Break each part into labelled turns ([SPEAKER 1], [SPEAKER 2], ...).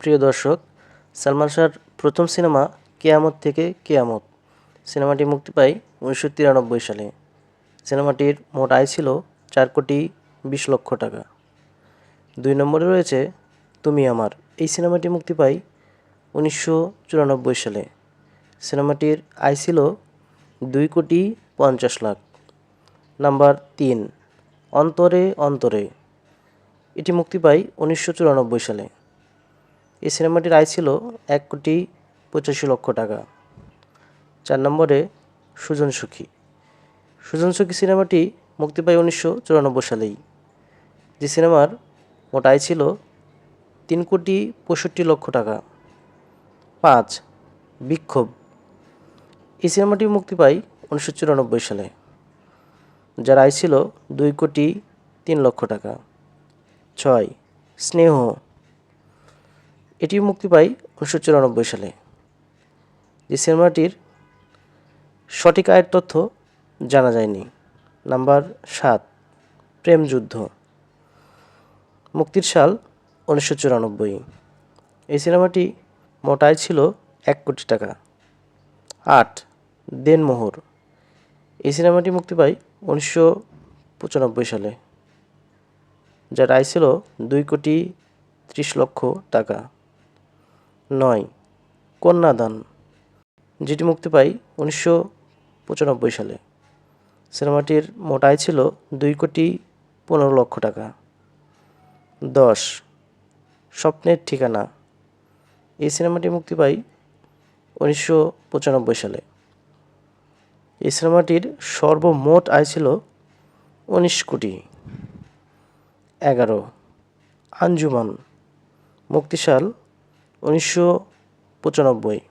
[SPEAKER 1] প্রিয় দর্শক, সালমান শাহর প্রথম সিনেমা কেয়ামত থেকে কেয়ামত সিনেমাটি মুক্তি পায় 1993 সালে। সিনেমাটির মোট আয় ছিল 4,20,00,000 টাকা। 2 নম্বরে রয়েছে তুমি আমার। এই সিনেমাটি মুক্তি পায় 1994 সালে। সিনেমাটির আয় ছিল 2,50,00,000। নাম্বার 3, অন্তরে অন্তরে। এটি মুক্তি পায় 1994 সালে। এই সিনেমাটির আয় ছিল 1,85,00,000 টাকা। 4 নম্বরে সুজন সুখী। সুজন সুখী সিনেমাটি মুক্তি পায় 1994 সালেই। যে সিনেমার মোট আয় ছিল 3,65,00,000 টাকা। 5, বিক্ষোভ। এই সিনেমাটি মুক্তি পায় 1994 সালে, যার আয় ছিল 2,03,00,000 টাকা। 6, স্নেহ। এটি মুক্তি পায় 1994 সালে। যে সিনেমাটির সঠিক আয়ের তথ্য জানা যায়নি। নাম্বার 7, প্রেমযুদ্ধ। মুক্তির সাল 1994। এই সিনেমাটি মোট আয় ছিল 1 কোটি টাকা। 8, দেনমোহর। এই সিনেমাটি মুক্তি পায় 1995 সালে, যার আয় ছিল 2,30,00,000 টাকা। 9, কন্যাদান, যেটি মুক্তি পায় 1995 সালে। সিনেমাটির মোট আয় ছিল 2,15,00,000 টাকা। 10, স্বপ্নের ঠিকানা। এই সিনেমাটি মুক্তি পায় 1995 সালে। এই সিনেমাটির সর্বমোট আয় ছিল 19 কোটি। 11, আঞ্জুমান। মুক্তিসাল 1995।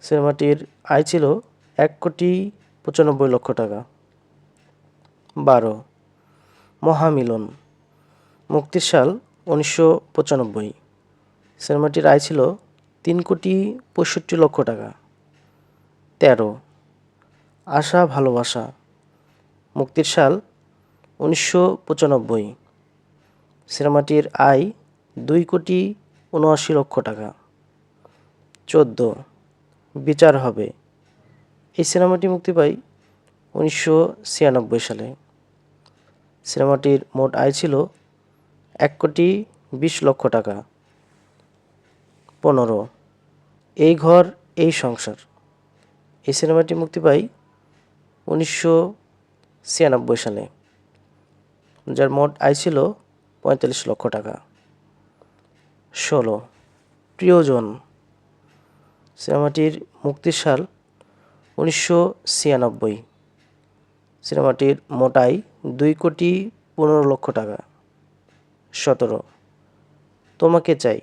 [SPEAKER 1] সিনেমাটির আয় ছিল 1,95,00,000 টাকা। 12, মহামিলন। মুক্তির সাল 1995। সিনেমাটির আয় ছিল 3,65,00,000 টাকা। 13, আশা ভালোবাসা। মুক্তির সাল 1995। সিনেমাটির আয় 2,79,00,000 টাকা। 14, বিচার হবে। এই সিনেমাটি মুক্তি পায় 1996 সালে। সিনেমাটির মোট আয় ছিল 1,20,00,000 টাকা। 15, এই ঘর এই সংসার। এই সিনেমাটি মুক্তি পায় 1996 সালে, যার মোট আয় ছিল 45,00,000 টাকা। 16, প্রিয়জন। সিনেমাটির মুক্তির সাল 1996। সিনেমাটির মোট আয় 2,15,00,000 টাকা। 17, তোমাকে চাই।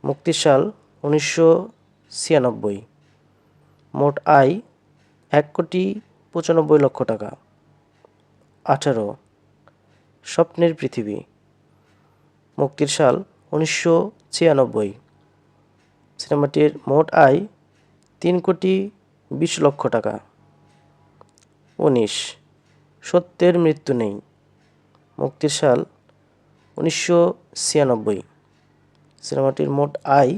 [SPEAKER 1] মুক্তির সাল 1996। মোট আয় 1,95,00,000 টাকা। 18, স্বপ্নের পৃথিবী। মুক্তির সাল 1996। সিনেমাটির মোট আয় 3,20,00,000 টাকা। 19, সত্যের মৃত্যু নেই। মুক্তির সাল 1996। সিনেমাটির মোট আয়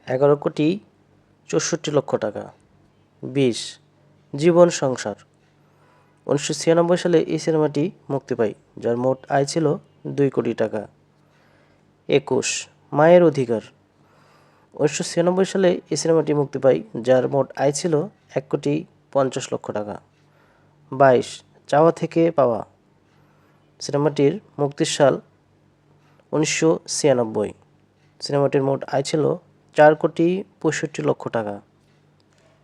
[SPEAKER 1] 11,64,00,000 টাকা। 20, জীবন সংসার। 1996 সালে এই সিনেমাটি মুক্তি পায়, যার মোট আয় ছিল 2 কোটি টাকা। 21, মায়ের অধিকার। 1996 সালে এই সিনেমাটি মুক্তি পায়, যার মোট আয় ছিল 1,50,00,000 টাকা। 22, চাওয়া থেকে পাওয়া। সিনেমাটির মুক্তির সাল 1996। সিনেমাটির মোট আয় ছিল 4,65,00,000 টাকা।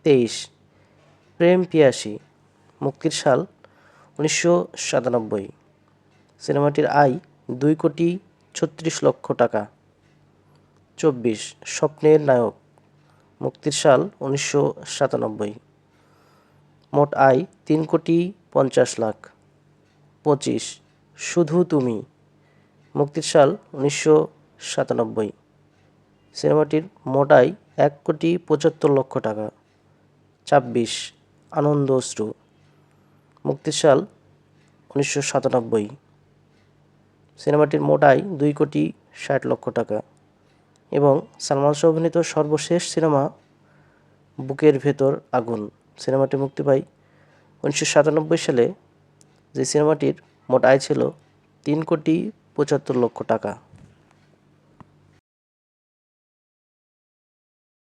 [SPEAKER 1] 23, প্রেম পিয়াসী। মুক্তির সাল 1997। সিনেমাটির আয় 2,36,00,000 টাকা। 24, স্বপ্নের নায়ক। মুক্তির সাল 1997। মোট আয় 3,50,00,000। 25, শুধু তুমি। মুক্তির সাল 1997। সিনেমাটির মোট আয় 1,75,00,000 টাকা। 26, আনন্দ অশ্রু। মুক্তির সাল 1997। সিনেমাটির মোট আয় 60 লক্ষ টাকা। এবং সালমান শাহ অভিনীত সর্বশেষ সিনেমা বুকের ভেতর আগুন সিনেমাটি মুক্তি পায় 1997 সালে, যে সিনেমাটির মোট আয় ছিল 3,75,00,000 টাকা।